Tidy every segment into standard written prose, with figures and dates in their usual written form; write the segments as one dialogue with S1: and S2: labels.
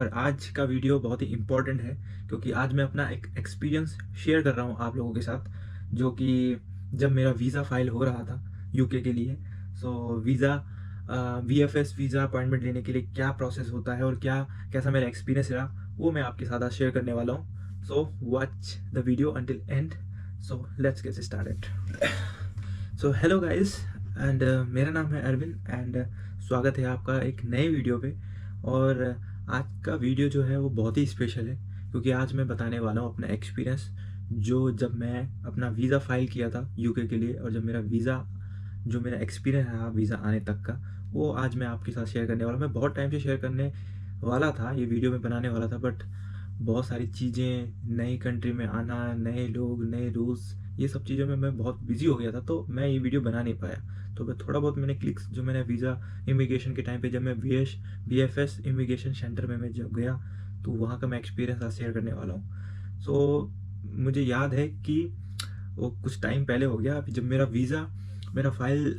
S1: और आज का वीडियो बहुत ही इम्पोर्टेंट है क्योंकि आज मैं अपना एक एक्सपीरियंस शेयर कर रहा हूँ आप लोगों के साथ, जो कि जब मेरा वीज़ा फाइल हो रहा था यूके के लिए। सो वीज़ा वीएफएस वीज़ा अपॉइंटमेंट लेने के लिए क्या प्रोसेस होता है और क्या कैसा मेरा एक्सपीरियंस रहा, वो मैं आपके साथ आज शेयर करने वाला हूँ। So watch the video until and. So let's get started. So hello guys and मेरा नाम है अरविंद एंड स्वागत है आपका एक नए वीडियो पे। और आज का वीडियो जो है वो बहुत ही स्पेशल है क्योंकि आज मैं बताने वाला हूँ अपना एक्सपीरियंस, जो जब मैं अपना वीज़ा फाइल किया था यूके के लिए और जब मेरा वीज़ा जो मेरा एक्सपीरियंस रहा वीज़ा आने तक का, वो आज मैं आपके साथ शेयर करने वाला हूँ। मैं बहुत टाइम से शेयर करने वाला था, ये वीडियो में बनाने वाला था, बट बहुत सारी चीज़ें, नई कंट्री में आना, नए लोग, नए रूल्स, ये सब चीज़ों में मैं बहुत बिजी हो गया था, तो मैं ये वीडियो बना नहीं पाया। तो मैं थोड़ा बहुत मैंने क्लिक्स जो मैंने वीज़ा इमिग्रेशन के टाइम पे जब मैं वीएफएस इमिग्रेशन सेंटर में मैं जब गया, तो वहाँ का मैं एक्सपीरियंस आज शेयर करने वाला हूँ। सो मुझे याद है कि वो कुछ टाइम पहले हो गया, अभी जब मेरा फाइल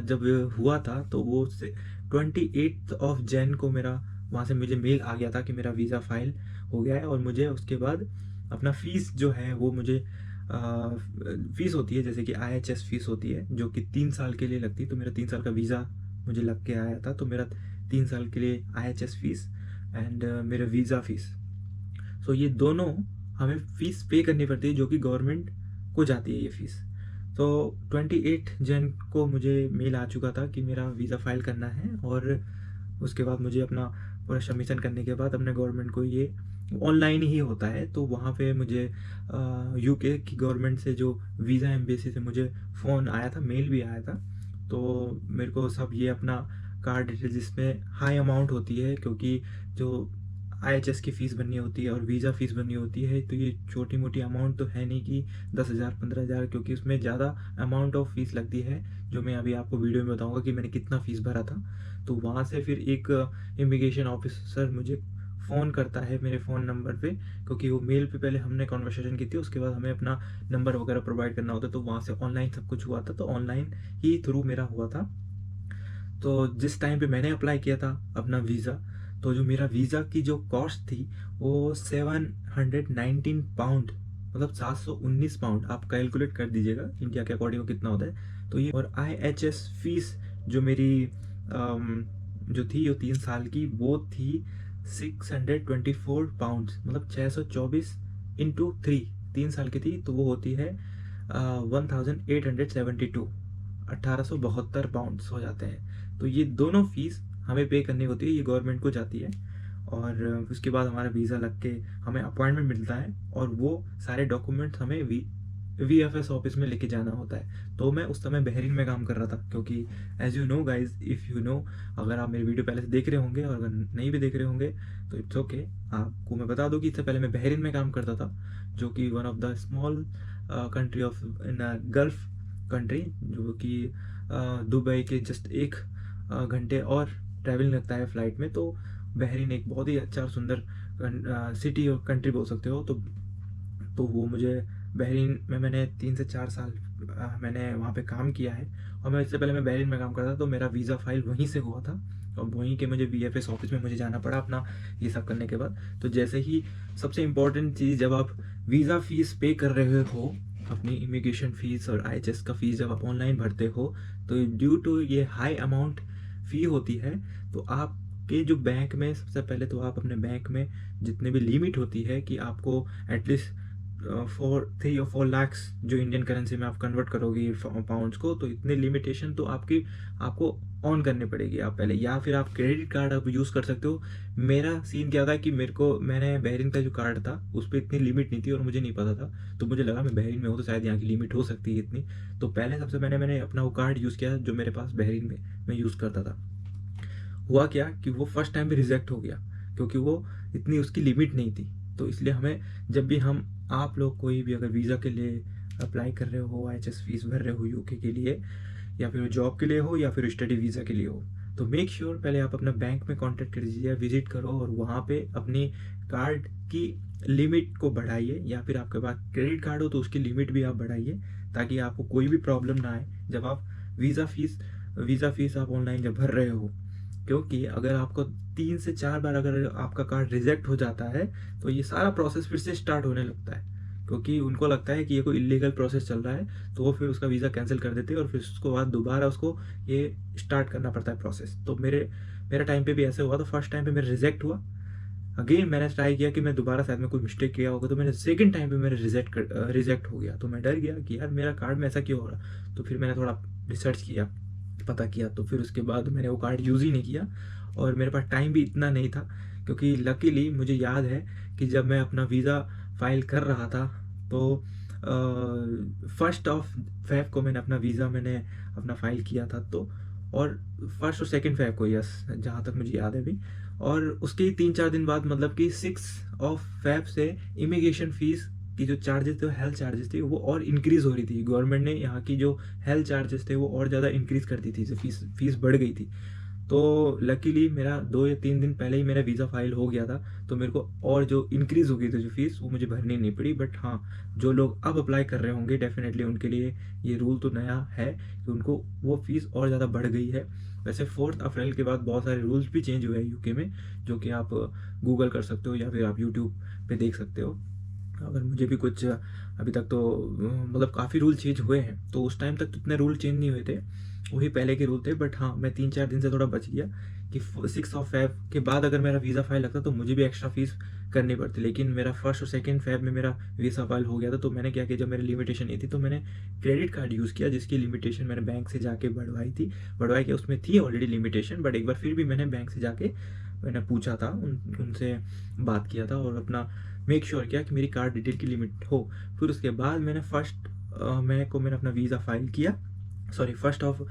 S1: जब हुआ था, तो वो से 28 को मेरा वहाँ से मुझे मेल आ गया था कि मेरा वीज़ा फाइल हो गया है। और मुझे उसके बाद अपना फ़ीस जो है वो मुझे फ़ीस होती है, जैसे कि आईएचएस फ़ीस होती है जो कि 3 साल के लिए लगती है। तो मेरा 3 साल का वीज़ा मुझे लग के आया था, तो मेरा 3 साल के लिए आईएचएस फ़ीस एंड मेरा वीज़ा फ़ीस, सो ये दोनों हमें फ़ीस पे करनी पड़ती है, जो कि गवर्नमेंट को जाती है ये फ़ीस। तो 28 को मुझे मेल आ चुका था कि मेरा वीज़ा फाइल करना है, और उसके बाद मुझे अपना पूरा सबमिशन करने के बाद अपने गवर्नमेंट को ये ऑनलाइन ही होता है, तो वहाँ पे मुझे यूके की गवर्नमेंट से जो वीज़ा एम्बेसी से मुझे फ़ोन आया था, मेल भी आया था। तो मेरे को सब ये अपना कार्ड डिटेल जिसमें हाई अमाउंट होती है, क्योंकि जो आईएचएस की फ़ीस भरनी होती है और वीज़ा फ़ीस भरनी होती है, तो ये छोटी मोटी अमाउंट तो है नहीं कि 10,000 15,000, क्योंकि उसमें ज़्यादा अमाउंट ऑफ फ़ीस लगती है, जो मैं अभी आपको वीडियो में बताऊंगा कि मैंने कितना फ़ीस भरा था। तो वहाँ से फिर एक इमिग्रेशन ऑफिसर मुझे फ़ोन करता है मेरे फ़ोन नंबर पे, क्योंकि वो मेल पे पहले हमने कॉन्वर्सेशन की थी, उसके बाद हमें अपना नंबर वगैरह प्रोवाइड करना होता है, तो वहाँ से ऑनलाइन सब कुछ हुआ था, तो ऑनलाइन ही थ्रू मेरा हुआ था। तो जिस टाइम पे मैंने अप्लाई किया था अपना वीज़ा, तो जो मेरा वीज़ा की जो कॉस्ट थी वो 719 पाउंड, मतलब 719 पाउंड, आप कैलकुलेट कर दीजिएगा इंडिया के अकॉर्डिंग कितना होता है। तो ये और IHS फीस जो मेरी जो थी वो 3 साल की, वो थी 624 पाउंड, मतलब 624 इंटू 3 साल की थी, तो वो होती है 1872, 1872 पाउंड्स हो जाते हैं। तो ये दोनों फीस हमें पे करनी होती है, ये गवर्नमेंट को जाती है। और उसके बाद हमारा वीज़ा लग के हमें अपॉइंटमेंट मिलता है, और वो सारे डॉक्यूमेंट्स हमें वीएफएस ऑफिस में लेके जाना होता है। तो मैं उस समय बहरीन में काम कर रहा था, क्योंकि as you know guys, if you know, अगर आप मेरी वीडियो पहले से देख रहे होंगे और अगर नहीं भी देख रहे होंगे तो इट्स ओके। आपको मैं बता दूं कि इससे पहले मैं बहरीन में काम करता था, जो कि one of the small country of in gulf country, जो कि दुबई के जस्ट 1 घंटे और ट्रैवलिंग लगता है फ़्लाइट में। तो बहरीन एक बहुत ही अच्छा और सुंदर सिटी और कंट्री बोल सकते हो। तो वो मुझे बहरीन में मैंने 3 से 4 साल मैंने वहाँ पे काम किया है। और मैं इससे पहले मैं बहरीन में काम करता था, तो मेरा वीज़ा फाइल वहीं से हुआ था, और वहीं के मुझे वीएफएस ऑफिस में मुझे जाना पड़ा अपना ये सब करने के बाद। तो जैसे ही सबसे इम्पोर्टेंट चीज़, जब आप वीज़ा फ़ीस पे कर रहे हो, अपनी इमिग्रेशन फ़ीस और आईएचएस का फ़ीस जब आप ऑनलाइन भरते हो, तो ड्यू टू ये हाई अमाउंट फ़ी होती है, तो आपके जो बैंक में, सबसे पहले तो आप अपने बैंक में जितने भी लिमिट होती है कि आपको एटलीस्ट 3 और 4 लाख जो इंडियन करेंसी में आप कन्वर्ट करोगे पाउंड्स को, तो इतने लिमिटेशन तो आपको ऑन करनी पड़ेगी आप पहले, या फिर आप क्रेडिट कार्ड आप यूज़ कर सकते हो। मेरा सीन क्या था कि मैंने बहरीन का जो कार्ड था उस पर इतनी लिमिट नहीं थी और मुझे नहीं पता था, तो मुझे लगा मैं बहरीन में हूँ तो शायद यहाँ की लिमिट हो सकती है इतनी। तो पहले सबसे पहले मैंने अपना वो कार्ड यूज़ किया जो मेरे पास बहरीन में मैं यूज़ करता था। हुआ क्या कि वो फर्स्ट टाइम भी रिजेक्ट हो गया, क्योंकि वो इतनी उसकी लिमिट नहीं थी। तो इसलिए हमें, जब भी हम आप लोग कोई भी अगर वीज़ा के लिए अप्लाई कर रहे हो, आईएचएस फीस भर रहे हो यूके के लिए, या फिर जॉब के लिए हो या फिर स्टडी वीज़ा के लिए हो, तो मेक श्योर पहले आप अपना बैंक में कांटेक्ट कर दीजिए, विजिट करो, और वहाँ पे अपनी कार्ड की लिमिट को बढ़ाइए, या फिर आपके पास क्रेडिट कार्ड हो तो उसकी लिमिट भी आप बढ़ाइए, ताकि आपको कोई भी प्रॉब्लम ना आए जब आप वीज़ा फीस आप ऑनलाइन जब भर रहे हो। क्योंकि अगर आपको 3 से 4 बार अगर आपका कार्ड रिजेक्ट हो जाता है, तो ये सारा प्रोसेस फिर से स्टार्ट होने लगता है, क्योंकि उनको लगता है कि ये कोई इलीगल प्रोसेस चल रहा है, तो वो फिर उसका वीज़ा कैंसिल कर देते हैं और फिर उसको बाद दोबारा उसको ये स्टार्ट करना पड़ता है प्रोसेस। तो मेरा टाइम पे भी ऐसे हुआ, तो फर्स्ट टाइम पे मेरा रिजेक्ट हुआ। अगेन मैंने ट्राई किया कि मैं दोबारा शायद में कोई मिस्टेक किया होगा, तो मैंने सेकंड टाइम पे मेरा रिजेक्ट हो गया। तो मैं डर गया कि यार मेरा कार्ड में ऐसा क्यों हो रहा। तो फिर मैंने थोड़ा रिसर्च किया, पता किया, तो फिर उसके बाद मैंने वो कार्ड यूज़ ही नहीं किया। और मेरे पास टाइम भी इतना नहीं था, क्योंकि लकीली मुझे याद है कि जब मैं अपना वीज़ा फाइल कर रहा था, तो 1 फेब को मैंने अपना फाइल किया था। तो और 1 और 2 फेब को, यस, जहाँ तक मुझे याद है अभी। और उसके 3-4 दिन बाद, मतलब कि 6 फेब से इमिग्रेशन फीस की जो चार्जेस थे, हेल्थ चार्जेस थे, वो और इंक्रीज़ हो रही थी। गवर्नमेंट ने यहाँ की जो हेल्थ चार्जेस थे वो और ज़्यादा इंक्रीज़ कर दी थी, जो फीस बढ़ गई थी। तो लकीली मेरा 2 या 3 दिन पहले ही मेरा वीज़ा फाइल हो गया था, तो मेरे को और जो इंक्रीज़ हो गई थी जो फीस, वो मुझे भरनी नहीं पड़ी। बट हाँ, जो लोग अब अप्लाई कर रहे होंगे, डेफिनेटली उनके लिए ये रूल तो नया है कि उनको वो फीस और ज़्यादा बढ़ गई है। वैसे 4 अप्रैल के बाद बहुत सारे रूल्स भी चेंज हुए हैं यूके में, जो कि आप गूगल कर सकते हो या फिर आप यूट्यूब पे देख सकते हो। अगर मुझे भी कुछ अभी तक तो मतलब काफ़ी रूल चेंज हुए हैं, तो उस टाइम तक तो इतने रूल चेंज नहीं हुए थे, वही पहले के रूल थे। बट हाँ, मैं 3-4 दिन से थोड़ा बच गया कि 6 फेब के बाद अगर मेरा वीज़ा फाइल लगता तो मुझे भी एक्स्ट्रा फीस करनी पड़ती। लेकिन मेरा 1 और 2 फेब में मेरा वीज़ा फाइल हो गया था, तो मैंने क्या किया, जब मेरी लिमिटेशन नहीं थी तो मैंने क्रेडिट कार्ड यूज़ किया, जिसकी लिमिटेशन मैंने बैंक से जाके बढ़वाई के उसमें थी ऑलरेडी लिमिटेशन। बट एक बार फिर भी मैंने बैंक से जाके मैंने पूछा था, उनसे बात किया था और अपना मेक श्योर किया कि मेरी कार्ड डिटेल की लिमिट हो। फिर उसके बाद मैंने मैंने अपना वीज़ा फाइल किया। सॉरी, 1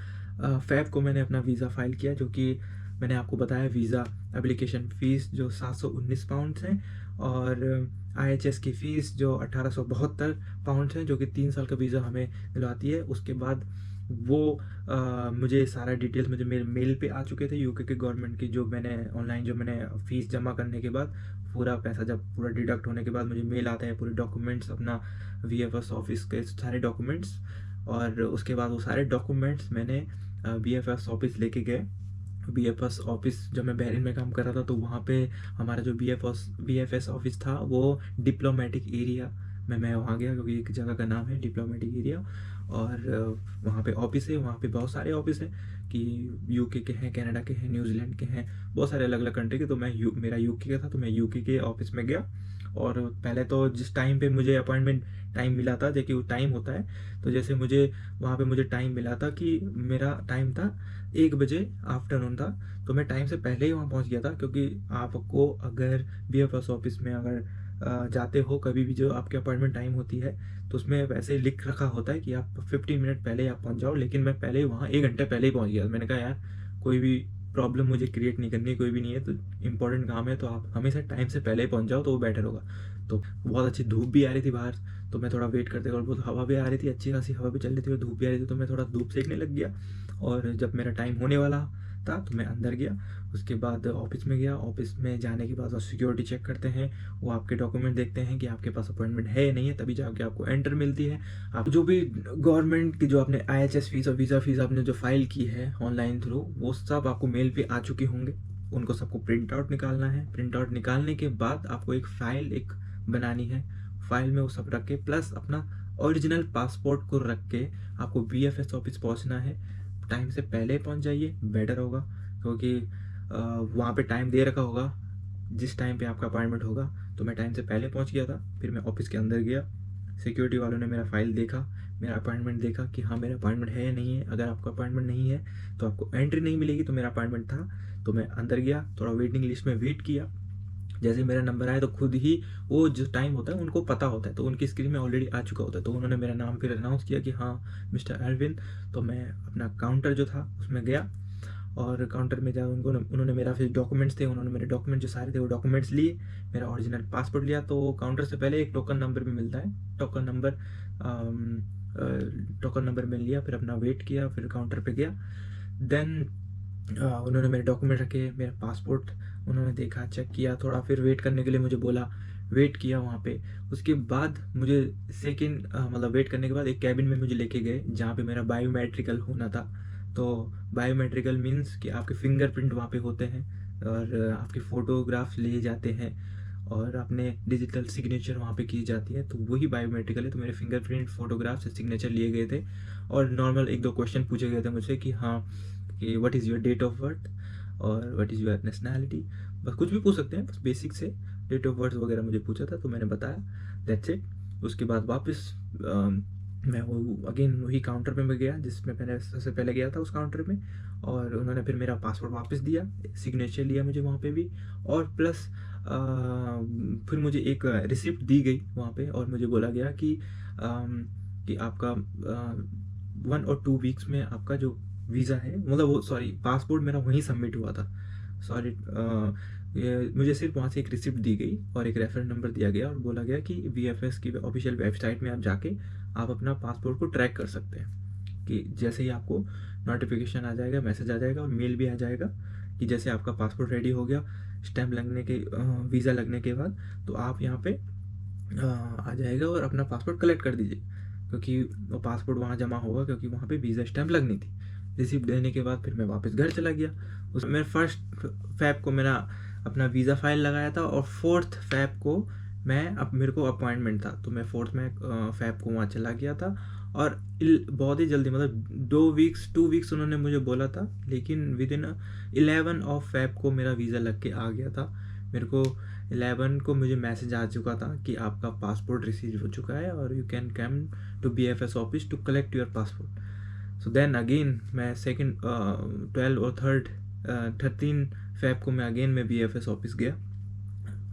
S1: फेब को मैंने अपना वीज़ा फाइल किया, जो कि मैंने आपको बताया वीज़ा एप्लीकेशन फ़ीस जो 719 पाउंड्स हैं, और IHS की फ़ीस जो 1872 पाउंड्स हैं, जो कि 3 साल का वीज़ा हमें दिलवाती है। उसके बाद वो मुझे सारा डिटेल्स मुझे मेरे मेल पे आ चुके थे यूके के गवर्नमेंट की, जो मैंने ऑनलाइन जो मैंने फ़ीस जमा करने के बाद पूरा पैसा जब पूरा डिडक्ट होने के बाद मुझे मेल आता है, पूरे डॉक्यूमेंट्स, अपना VFS ऑफिस के सारे डॉक्यूमेंट्स। और उसके बाद वो सारे डॉक्यूमेंट्स मैंने VFS ऑफिस लेके गए। VFS ऑफिस, जब मैं बहरीन में काम कर रहा था, तो वहाँ पे हमारा जो VFS ऑफिस था वो डिप्लोमेटिक एरिया में मैं वहाँ गया, क्योंकि एक जगह का नाम है डिप्लोमेटिक एरिया। और वहाँ पे ऑफिस है, वहाँ पे बहुत सारे ऑफिस हैं कि यूके के हैं, कनाडा के हैं, न्यूजीलैंड के हैं, बहुत सारे अलग अलग कंट्री के। तो मेरा यूके का था, तो मैं यूके के ऑफिस में गया। और पहले तो जिस टाइम पे मुझे अपॉइंटमेंट टाइम मिला था, देखिए वो टाइम होता है, तो जैसे मुझे वहाँ पे मुझे टाइम मिला था कि मेरा टाइम था 1 बजे, आफ्टरनून था। तो मैं टाइम से पहले ही वहाँ पहुँच गया था, क्योंकि आपको अगर VFS ऑफिस में अगर जाते हो कभी भी, जो आपकी अपॉइंटमेंट टाइम होती है, तो उसमें वैसे ही लिख रखा होता है कि आप 15 मिनट पहले आप पहुँच जाओ। लेकिन मैं पहले ही वहाँ 1 घंटे पहले ही पहुँच गया। मैंने कहा यार, कोई भी प्रॉब्लम मुझे क्रिएट नहीं करनी, कोई भी नहीं है, तो इंपॉर्टेंट काम है, तो आप हमेशा टाइम से पहले ही पहुँच जाओ, तो वो बेटर होगा। तो बहुत अच्छी धूप भी आ रही थी बाहर, तो मैं थोड़ा वेट करते, और बहुत हवा भी आ रही थी, अच्छी खासी हवा भी चल रही थी और धूप भी आ रही थी, तो मैं थोड़ा धूप सेकने लग गया। और जब मेरा टाइम होने वाला था, तो मैं अंदर गया। उसके बाद ऑफिस में गया। ऑफिस में जाने के बाद वो सिक्योरिटी चेक करते हैं, वो आपके डॉक्यूमेंट देखते हैं कि आपके पास अपॉइंटमेंट है या नहीं है, तभी जाके आपको एंटर मिलती है। आप जो भी गवर्नमेंट की जो आपने IHS फीस और वीज़ा फीस आपने जो फाइल की है ऑनलाइन थ्रू, वो सब आपको मेल पे आ चुके होंगे। उनको सबको प्रिंट आउट निकालना है। प्रिंट आउट निकालने के बाद आपको एक बनानी है। फाइल में वो सब रख के, प्लस अपना ओरिजिनल पासपोर्ट को रख के आपको VFS ऑफिस पहुंचना है। टाइम से पहले पहुंच जाइए, बेटर होगा, क्योंकि वहाँ पे टाइम दे रखा होगा जिस टाइम पे आपका अपॉइंटमेंट होगा। तो मैं टाइम से पहले पहुंच गया था। फिर मैं ऑफिस के अंदर गया, सिक्योरिटी वालों ने मेरा फाइल देखा, मेरा अपॉइंटमेंट देखा कि हाँ मेरा अपॉइंटमेंट है या नहीं है। अगर आपका अपॉइंटमेंट नहीं है तो आपको एंट्री नहीं मिलेगी। तो मेरा अपॉइंटमेंट था, तो मैं अंदर गया, थोड़ा वेटिंग लिस्ट में वेट किया। जैसे मेरा नंबर आया, तो खुद ही वो जो टाइम होता है उनको पता होता है, तो उनकी स्क्रीन में ऑलरेडी आ चुका होता है, तो उन्होंने मेरा नाम फिर अनाउंस किया कि हाँ मिस्टर अरविंद। तो मैं अपना काउंटर जो था उसमें गया, और काउंटर में जा उन्होंने मेरा फिर डॉक्यूमेंट्स थे, उन्होंने मेरे डॉक्यूमेंट जो सारे थे वो डॉक्यूमेंट्स लिए, मेरा ओरिजिनल पासपोर्ट लिया। तो काउंटर से पहले एक टोकन नंबर भी मिलता है, टोकन नंबर मैंने लिया, फिर अपना वेट किया, फिर काउंटर पे गया। देन उन्होंने मेरे डॉक्यूमेंट रखे, मेरा पासपोर्ट उन्होंने देखा, चेक किया, थोड़ा फिर वेट करने के लिए मुझे बोला, वेट किया वहाँ पे। उसके बाद मुझे मतलब वेट करने के बाद एक कैबिन में मुझे लेके गए, जहाँ पे मेरा बायोमेट्रिकल होना था। तो बायोमेट्रिकल मीन्स कि आपके फिंगरप्रिंट वहाँ पे होते हैं और आपके फ़ोटोग्राफ्स लिए जाते हैं और अपने डिजिटल सिग्नेचर वहाँ पे की जाती है, तो वही बायोमेट्रिकल है। तो मेरे फिंगरप्रिंट, फ़ोटोग्राफ्स, सिग्नेचर लिए गए थे और नॉर्मल 1-2 क्वेश्चन पूछे गए थे मुझसे कि हाँ, कि what is your date of birth और व्हाट इज़ योर नेशनैलिटी। बस कुछ भी पूछ सकते हैं, बस बेसिक से डेट ऑफ बर्थ वगैरह मुझे पूछा था, तो मैंने बताया, दैट्स इट। उसके बाद वापस मैं वो अगेन वही काउंटर पे मैं गया जिसमें मैंने सबसे पहले गया था, उस काउंटर में, और उन्होंने फिर मेरा पासपोर्ट वापस दिया, सिग्नेचर लिया मुझे वहाँ पे भी, और प्लस फिर मुझे एक रिसिप्ट दी गई वहाँ पे और मुझे बोला गया कि आपका 1 और 2 वीक्स में आपका जो वीज़ा है, मतलब वो सॉरी, पासपोर्ट मेरा वहीं सबमिट हुआ था, सॉरी, मुझे सिर्फ वहाँ से एक रिसिप्ट दी गई और एक रेफरेंस नंबर दिया गया और बोला गया कि VFS की ऑफिशियल वेबसाइट में आप जाके आप अपना पासपोर्ट को ट्रैक कर सकते हैं, कि जैसे ही आपको नोटिफिकेशन आ जाएगा, मैसेज आ जाएगा और मेल भी आ जाएगा कि जैसे आपका पासपोर्ट रेडी हो गया, स्टैम्प लगने के वीज़ा लगने के बाद, तो आप यहाँ पे आ जाएगा और अपना पासपोर्ट कलेक्ट कर दीजिए, क्योंकि वो पासपोर्ट वहाँ जमा होगा, क्योंकि वहाँ पे वीज़ा स्टैम्प लगनी थी। रिसिप्ट देने के बाद फिर मैं वापस घर चला गया। उसमें मैं 1 फ़ैब को मेरा अपना वीज़ा फाइल लगाया था और 4th फ़ैब को मैं, अब मेरे को अपॉइंटमेंट था, तो मैं 4th में फ़ैब को वहाँ चला गया था और बहुत ही जल्दी, मतलब 2 वीक्स उन्होंने मुझे बोला था, लेकिन विदिन 11 ऑफ फ़ैब को मेरा वीज़ा लग के आ गया था। मेरे को 11 को मुझे मैसेज आ चुका था कि आपका पासपोर्ट रिसीव हो चुका है और you can come to BFS office to collect your passport. So then again मैं सेकेंड 12 और 13 फ़ैब को मैं अगेन मैं BFS ऑफिस गया।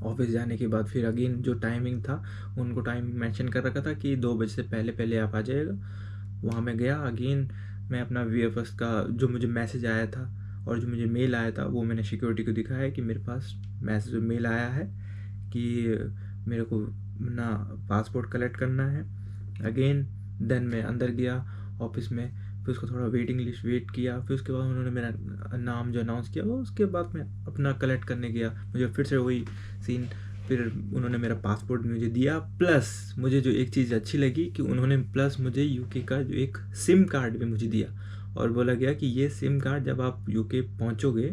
S1: ऑफिस जाने के बाद फिर अगेन जो टाइमिंग था, उनको टाइम मेंशन कर रखा था कि 2 बजे से पहले पहले आप आ जाइएगा। वहाँ मैं गया अगेन, मैं अपना VFS का जो मुझे मैसेज आया था और जो मुझे मेल आया था वो मैंने सिक्योरिटी को दिखाया कि मेरे पास मैसेज मेल आया है कि मेरे को ना पासपोर्ट कलेक्ट करना है। अगेन देन मैं अंदर गया ऑफिस में, फिर उसको थोड़ा वेटिंग लिस्ट वेट किया, फिर उसके बाद उन्होंने मेरा नाम जो अनाउंस किया, वो उसके बाद मैं अपना कलेक्ट करने गया। मुझे फिर से वही सीन, फिर उन्होंने मेरा पासपोर्ट मुझे दिया, प्लस मुझे जो एक चीज़ अच्छी लगी कि उन्होंने प्लस मुझे यूके का जो एक सिम कार्ड भी मुझे दिया और बोला गया कि ये सिम कार्ड जब आप यूके पहुंचोगे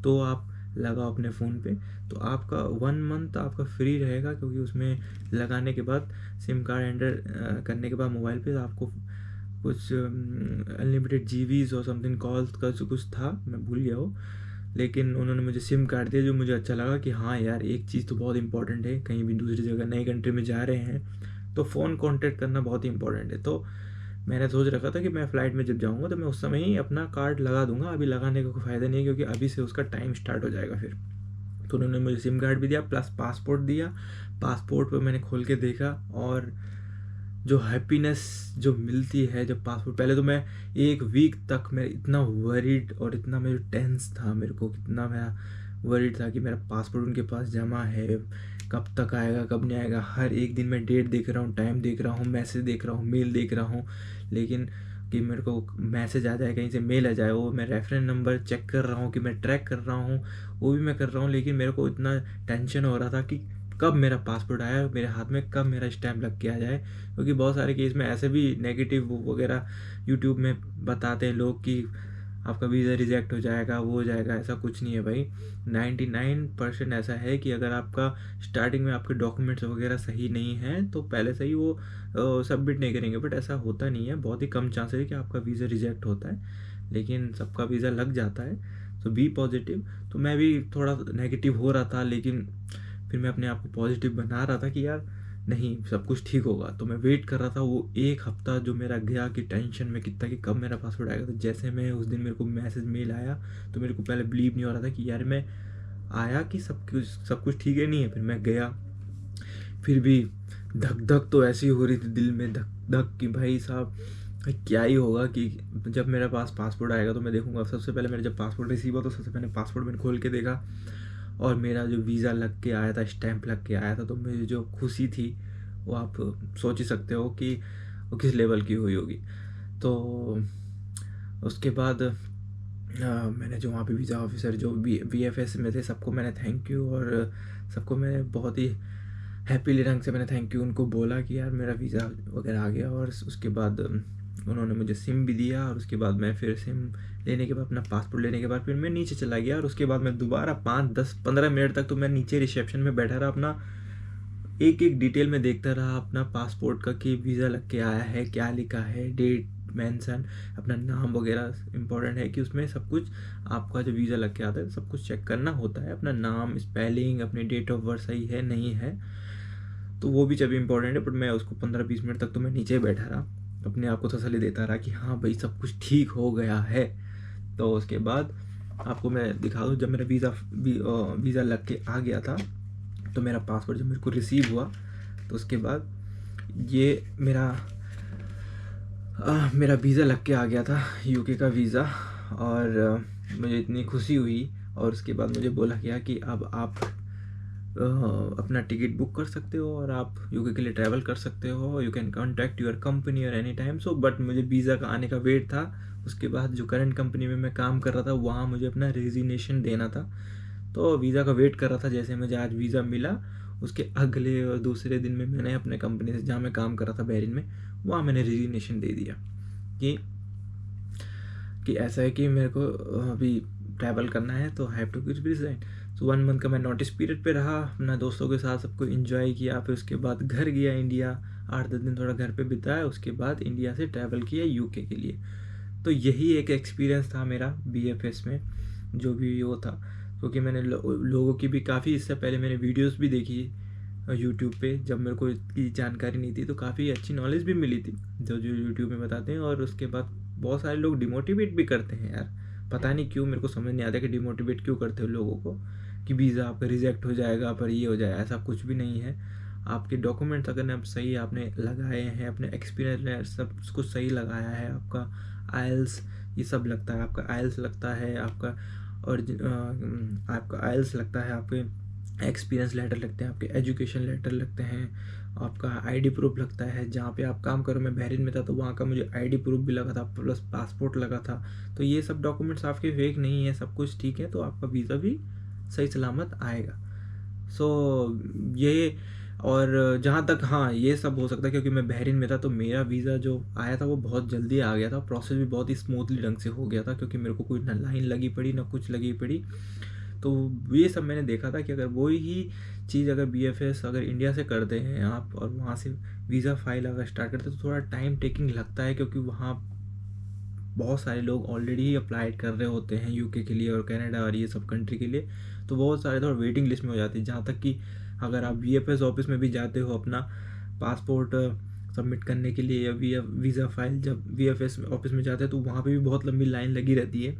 S1: तो आप लगाओ अपने फ़ोन पे, तो आपका 1 मंथ आपका फ्री रहेगा, क्योंकि उसमें लगाने के बाद सिम कार्ड एंटर करने के बाद मोबाइल पे आपको कुछ अनलिमिटेड जीबीज़ और समथिंग कॉल्स का जो कुछ था, मैं भूल गया वो, लेकिन उन्होंने मुझे सिम कार्ड दिया, जो मुझे अच्छा लगा कि हाँ यार, एक चीज़ तो बहुत इंपॉर्टेंट है, कहीं भी दूसरी जगह नई कंट्री में जा रहे हैं तो फ़ोन कांटेक्ट करना बहुत ही इंपॉर्टेंट है। तो मैंने सोच रखा था कि मैं फ़्लाइट में जब जाऊँगा तो मैं उस समय ही अपना कार्ड लगा दूँगा, अभी लगाने का कोई फ़ायदा नहीं है, क्योंकि अभी से उसका टाइम स्टार्ट हो जाएगा फिर। तो उन्होंने मुझे सिम कार्ड भी दिया प्लस पासपोर्ट दिया। पासपोर्ट पे मैंने खोल के देखा और जो हैप्पीनेस जो मिलती है जब पासपोर्ट, पहले तो मैं 1 वीक तक मैं इतना वरीड और इतना मेरे टेंस था, मेरे को कितना मैं वरीड था कि मेरा पासपोर्ट उनके पास जमा है, कब तक आएगा कब नहीं आएगा। हर एक दिन मैं डेट देख रहा हूँ, टाइम देख रहा हूँ, मैसेज देख रहा हूँ, मेल देख रहा हूँ, लेकिन कि मेरे को मैसेज आ जाए, कहीं से मेल आ जाए, वो मैं रेफरेंस नंबर चेक कर रहा हूँ कि मैं ट्रैक कर रहा हूँ, वो भी मैं कर रहा हूँ, लेकिन मेरे को इतना टेंशन हो रहा था कि कब मेरा पासपोर्ट आया मेरे हाथ में, कब मेरा स्टैम्प लग के आ जाए, क्योंकि बहुत सारे केस में ऐसे भी नेगेटिव वगैरह यूट्यूब में बताते हैं लोग कि आपका वीज़ा रिजेक्ट हो जाएगा, वो हो जाएगा। ऐसा कुछ नहीं है भाई, 99% ऐसा है कि अगर आपका स्टार्टिंग में आपके डॉक्यूमेंट्स वगैरह सही नहीं हैं तो पहले से ही वो सबमिट नहीं करेंगे, बट ऐसा होता नहीं है, बहुत ही कम चांस है कि आपका वीज़ा रिजेक्ट होता है, लेकिन सबका वीज़ा लग जाता है। तो बी पॉजिटिव। तो मैं भी थोड़ा नेगेटिव हो रहा था, लेकिन फिर मैं अपने आप को पॉजिटिव बना रहा था कि यार नहीं, सब कुछ ठीक होगा। तो मैं वेट कर रहा था वो 1 हफ्ता जो मेरा गया कि टेंशन में कितना कि कब मेरा पासपोर्ट आएगा। तो जैसे मैं उस दिन मेरे को मैसेज मेल आया तो मेरे को पहले बिलीव नहीं हो रहा था कि यार मैं आया कि सब कुछ ठीक है नहीं है। फिर मैं गया, फिर भी धक धक तो ऐसी हो रही थी दिल में, धक धक कि भाई साहब क्या ही होगा, कि जब मेरे पास पासपोर्ट आएगा तो मैं देखूंगा। सबसे पहले मेरा जब पासपोर्ट रिसीव हुआ तो सबसे पहले पासपोर्ट मैंने खोल के देखा और मेरा जो वीज़ा लग के आया था, स्टैंप लग के आया था, तो मेरी जो खुशी थी वो आप सोच ही सकते हो कि वो किस लेवल की हुई होगी। तो उसके बाद मैंने जो वहाँ पे वीज़ा ऑफिसर जो VFS में थे सबको मैंने थैंक यू, और सबको मैंने बहुत ही हैप्पीली रंग से मैंने थैंक यू उनको बोला कि यार मेरा वीज़ा वगैरह आ गया। और उसके बाद उन्होंने मुझे सिम भी दिया और उसके बाद मैं फिर सिम लेने के बाद अपना पासपोर्ट लेने के बाद फिर मैं नीचे चला गया और उसके बाद मैं दोबारा 5-10-15 मिनट तक तो मैं नीचे रिसेप्शन में बैठा रहा, अपना एक एक डिटेल में देखता रहा अपना पासपोर्ट का कि वीज़ा लग के आया है, क्या लिखा है, डेट मेंशन, अपना नाम वगैरह इंपॉर्टेंट है कि उसमें सब कुछ आपका जो वीज़ा लग के आता है सब कुछ चेक करना होता है, अपना नाम, स्पेलिंग, अपनी डेट ऑफ बर्थ सही है नहीं है, तो वो भी जब इम्पोर्टेंट है। बट मैं उसको 15-20 मिनट तक तो मैं नीचे बैठा रहा, अपने आप को तसल्ली देता रहा कि हाँ भाई सब कुछ ठीक हो गया है। तो उसके बाद आपको मैं दिखा दूँ, जब मेरा वीज़ा लग के आ गया था तो मेरा पासपोर्ट जब मेरे को रिसीव हुआ तो उसके बाद ये मेरा वीज़ा लग के आ गया था, यूके का वीज़ा। और मुझे इतनी खुशी हुई और उसके बाद मुझे बोला गया कि अब आप अपना टिकट बुक कर सकते हो और आप यूके के लिए ट्रैवल कर सकते हो, you can contact your company और एनी टाइम। सो बट मुझे वीज़ा का आने का वेट था। उसके बाद जो करंट कंपनी में मैं काम कर रहा था वहाँ मुझे अपना रेजिग्नेशन देना था, तो वीज़ा का वेट कर रहा था। जैसे मुझे आज वीज़ा मिला उसके अगले और दूसरे दिन में मैंने अपने कंपनी से, जहाँ मैं काम कर रहा था बहरीन में, वहाँ मैंने रेजिग्नेशन दे दिया कि ऐसा है कि मेरे को अभी ट्रैवल करना है तो हैव टू रिजाइन। तो 1 मंथ का मैं नोटिस पीरियड पे रहा, अपना दोस्तों के साथ सबको एंजॉय किया, फिर उसके बाद घर गया इंडिया, 8-10 दिन थोड़ा घर पे बिताया, उसके बाद इंडिया से ट्रैवल किया यूके के लिए। तो यही एक एक्सपीरियंस था मेरा बीएफएस में, जो भी वो था, क्योंकि मैंने लोगों की भी काफ़ी, इससे पहले मैंने वीडियोस भी देखी यूट्यूब पे, जब मेरे को इसकी जानकारी नहीं थी तो काफ़ी अच्छी नॉलेज भी मिली थी जो यूट्यूब में बताते हैं। और उसके बाद बहुत सारे लोग डिमोटिवेट भी करते हैं यार, पता नहीं क्यों, मेरे को समझ नहीं आता कि डिमोटिवेट क्यों करते हो लोगों को कि वीज़ा आपका रिजेक्ट हो जाएगा पर ये हो जाए, ऐसा कुछ भी नहीं है। आपके डॉक्यूमेंट्स अगर आप सही आपने लगाए हैं, अपने एक्सपीरियंस सब कुछ सही लगाया है, आपका आइल्स ये सब लगता है, आपका आइल्स लगता है, आपका और आपका आइल्स लगता है, आपके एक्सपीरियंस लेटर लगते हैं, आपके एजुकेशन लेटर लगते हैं, आपका आईडी प्रूफ लगता है। जहाँ पे आप काम करो, मैं बहरीन में था तो वहाँ का मुझे आईडी प्रूफ भी लगा था, प्लस पासपोर्ट लगा था। तो ये सब डॉक्यूमेंट्स आपके फेक नहीं है, सब कुछ ठीक है, तो आपका वीज़ा भी सही सलामत आएगा। सो ये, और जहाँ तक हाँ ये सब हो सकता है क्योंकि मैं बहरीन में था तो मेरा वीज़ा जो आया था वो बहुत जल्दी आ गया था, प्रोसेस भी बहुत ही स्मूथली ढंग से हो गया था, क्योंकि मेरे को कोई ना लाइन लगी पड़ी ना कुछ लगी पड़ी। तो ये सब मैंने देखा था कि अगर वही ही चीज़ अगर बीएफएस अगर इंडिया से करते हैं आप और वहाँ से वीज़ा फाइल अगर स्टार्ट करते हैं तो थोड़ा टाइम टेकिंग लगता है, क्योंकि वहाँ बहुत सारे लोग ऑलरेडी ही अप्लाई कर रहे होते हैं यूके के लिए और कनाडा और ये सब कंट्री के लिए, तो बहुत सारे थोड़ा वेटिंग लिस्ट में हो जाती है। जहाँ तक कि अगर आप वीएफएस ऑफिस में भी जाते हो अपना पासपोर्ट सबमिट करने के लिए या वीज़ा फाइल जब वीएफएस ऑफिस में जाते हैं तो वहाँ पे भी बहुत लंबी लाइन लगी रहती है,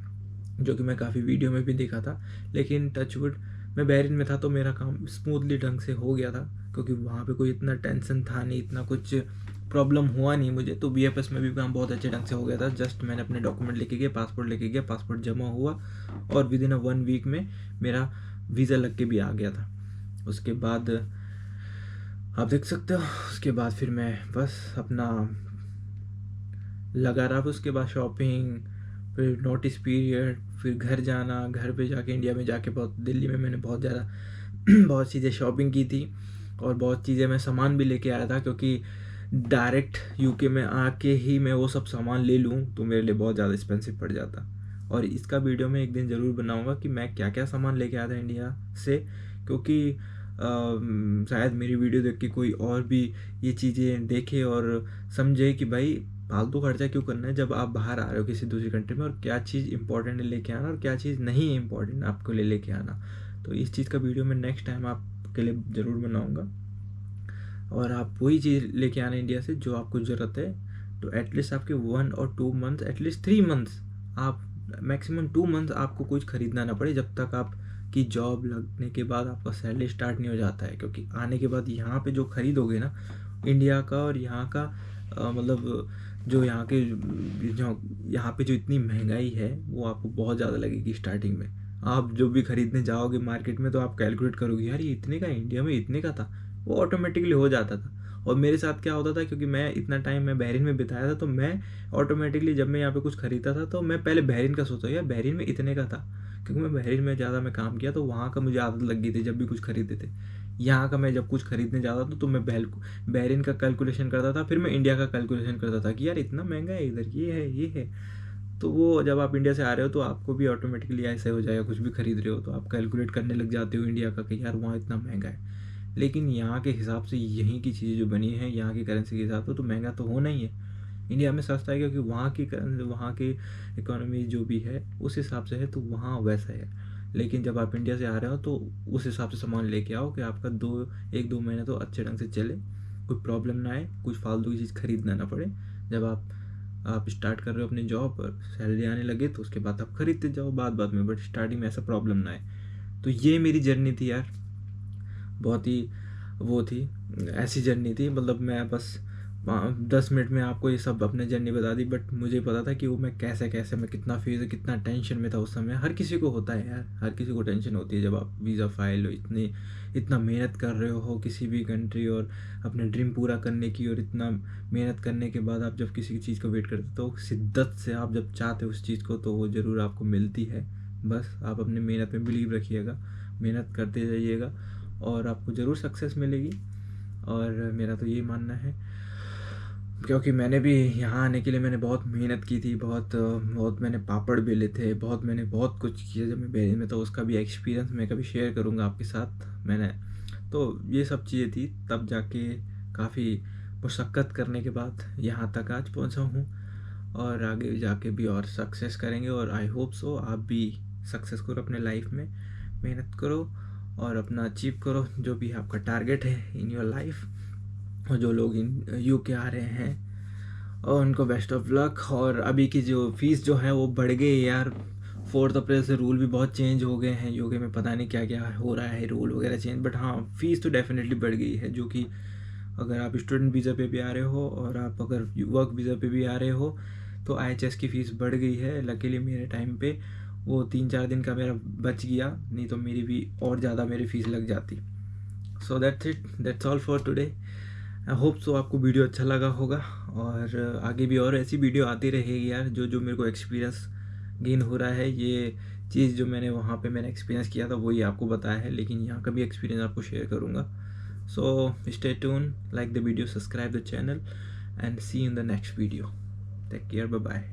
S1: जो कि मैं काफ़ी वीडियो में भी देखा था। लेकिन टचवुड मैं बहरीन में था तो मेरा काम स्मूथली ढंग से हो गया था, क्योंकि वहाँ पे कोई इतना टेंशन था नहीं, इतना कुछ प्रॉब्लम हुआ नहीं मुझे। तो बीएफएस में भी काम बहुत अच्छे ढंग से हो गया था। जस्ट मैंने अपने डॉक्यूमेंट लेके गया, पासपोर्ट लेके गया, पासपोर्ट जमा हुआ और विद इन 1 वीक में मेरा वीज़ा लग के भी आ गया था। उसके बाद आप देख सकते हो, उसके बाद फिर मैं बस अपना लगा रहा, उसके बाद शॉपिंग, फिर नोटिस पीरियड, फिर घर जाना, घर पे जाके इंडिया में जाके दिल्ली में मैंने बहुत ज़्यादा बहुत चीज़ें शॉपिंग की थी और बहुत चीज़ें मैं सामान भी लेके आया था, क्योंकि डायरेक्ट यूके में आके ही मैं वो सब सामान ले लूँ तो मेरे लिए बहुत ज़्यादा एक्सपेंसिव पड़ जाता। और इसका वीडियो मैं एक दिन ज़रूर बनाऊँगा कि मैं क्या क्या सामान लेके आया था इंडिया से, क्योंकि शायद मेरी वीडियो देख के कोई और भी ये चीज़ें देखे और समझे कि भाई फालतू खर्चा क्यों करना है जब आप बाहर आ रहे हो किसी दूसरी कंट्री में, और क्या चीज़ इंपॉर्टेंट है लेके आना और क्या चीज़ नहीं है इंपॉर्टेंट आपको लेके आना। तो इस चीज़ का वीडियो मैं नेक्स्ट टाइम आपके लिए ज़रूर बनाऊँगा। और आप वही चीज़ लेके आना इंडिया से जो आपको ज़रूरत है। तो एटलीस्ट आपके 1 और 2 मंथ्स, एटलीस्ट 3 मंथ्स, आप मैक्सिमम 2 मंथ्स आपको कुछ खरीदना ना पड़े जब तक आपकी जॉब लगने के बाद आपका सैलरी स्टार्ट नहीं हो जाता है। क्योंकि आने के बाद यहाँ पे जो खरीदोगे ना इंडिया का और यहाँ का मतलब जो यहाँ के जो यहाँ पे जो इतनी महंगाई है वो आपको बहुत ज़्यादा लगेगी स्टार्टिंग में। आप जो भी खरीदने जाओगे मार्केट में तो आप कैलकुलेट करोगे यार ये इतने का, इंडिया में इतने का था, वो ऑटोमेटिकली हो जाता था। और मेरे साथ क्या होता था, क्योंकि मैं इतना टाइम मैं बहरीन में बिताया था तो मैं ऑटोमेटिकली जब मैं यहाँ पे कुछ खरीदता था तो मैं पहले बहरीन का सोचता यार बहरीन में इतने का था, क्योंकि मैं बहरीन में ज़्यादा मैं काम किया तो वहाँ का मुझे आदत लग गई थी जब भी कुछ खरीदते थे यहाँ का मैं जब कुछ खरीदने जाता था तो मैं बहरीन का कैलकुलेशन करता था, फिर मैं इंडिया का कैलकुलेशन करता था कि यार इतना महंगा है इधर, ये है। तो वो जब आप इंडिया से आ रहे हो तो आपको भी ऑटोमेटिकली ऐसे हो जाएगा, कुछ भी खरीद रहे हो तो आप कैलकुलेट करने लग जाते हो इंडिया का कि यार वहाँ इतना महंगा है। लेकिन यहाँ के हिसाब से यहीं की चीज़ें जो बनी है यहाँ की करेंसी के हिसाब से तो महंगा तो होना ही है। इंडिया में सस्ता है क्योंकि वहाँ की करेंसी, वहाँ की इकोनॉमी जो भी है उस हिसाब से है, तो वहाँ वैसा है। लेकिन जब आप इंडिया से आ रहे हो तो उस हिसाब से सामान लेके आओ कि आपका 1-2 महीने तो अच्छे ढंग से चले, कोई प्रॉब्लम ना आए, कुछ फालतू की चीज़ खरीदना ना पड़े। जब आप स्टार्ट कर रहे हो अपनी जॉब और सैलरी आने लगे तो उसके बाद आप खरीदते जाओ बाद में, बट स्टार्टिंग में ऐसा प्रॉब्लम ना आए। तो ये मेरी जर्नी थी यार, बहुत ही वो थी, ऐसी जर्नी थी, मतलब मैं बस 10 मिनट में आपको ये सब अपने जर्नी बता दी, बट मुझे पता था कि वो मैं कैसे मैं कितना फेज कितना टेंशन में था उस समय। हर किसी को होता है यार, हर किसी को टेंशन होती है जब आप वीज़ा फाइल हो, इतना मेहनत कर रहे हो किसी भी कंट्री और अपने ड्रीम पूरा करने की, और इतना मेहनत करने के बाद आप जब किसी चीज़ को वेट करते हो तो शिद्दत से आप जब चाहते हो उस चीज़ को तो वो ज़रूर आपको मिलती है। बस आप अपनी मेहनत में बिलीव रखिएगा, मेहनत करते जाइएगा और आपको ज़रूर सक्सेस मिलेगी। और मेरा तो यही मानना है, क्योंकि मैंने भी यहाँ आने के लिए मैंने बहुत मेहनत की थी, बहुत मैंने पापड़ बेले थे, मैंने बहुत कुछ किया जब मैं बहरीन में था। उसका भी एक्सपीरियंस मैं कभी शेयर करूँगा आपके साथ। मैंने तो ये सब चीज़ें थी, तब जाके काफ़ी मुशक्क़त करने के बाद यहाँ तक आज पहुँचा हूँ, और आगे जाके भी और सक्सेस करेंगे। और आई होप सो आप भी सक्सेस करो अपने लाइफ में, मेहनत करो और अपना अचीव करो जो भी आपका टारगेट है इन योर लाइफ। और जो लोग इन यूके आ रहे हैं और उनको बेस्ट ऑफ लक। और अभी की जो फीस जो है वो बढ़ गई यार, 4 अप्रैल से रूल भी बहुत चेंज हो गए हैं यूके में, पता नहीं क्या क्या हो रहा है रूल वगैरह चेंज, बट हाँ फीस तो डेफिनेटली बढ़ गई है। जो कि अगर आप स्टूडेंट वीज़ा पे भी आ रहे हो और आप अगर वर्क वीज़ा पे भी आ रहे हो तो IHS की फ़ीस बढ़ गई है। लकीली मेरे टाइम पे वो 3-4 दिन का मेरा बच गया, नहीं तो मेरी भी और ज़्यादा मेरी फ़ीस लग जाती। So that's all for today. I hope so आपको वीडियो अच्छा लगा होगा, और आगे भी और ऐसी वीडियो आती रहेगी यार। जो मेरे को एक्सपीरियंस गेन हो रहा है, ये चीज़ जो मैंने वहाँ पे मैंने एक्सपीरियंस किया था वही आपको बताया है, लेकिन यहाँ का भी एक्सपीरियंस आपको शेयर करूँगा। So stay tune, like the video, subscribe the channel and see in the next video. Take care, bye bye.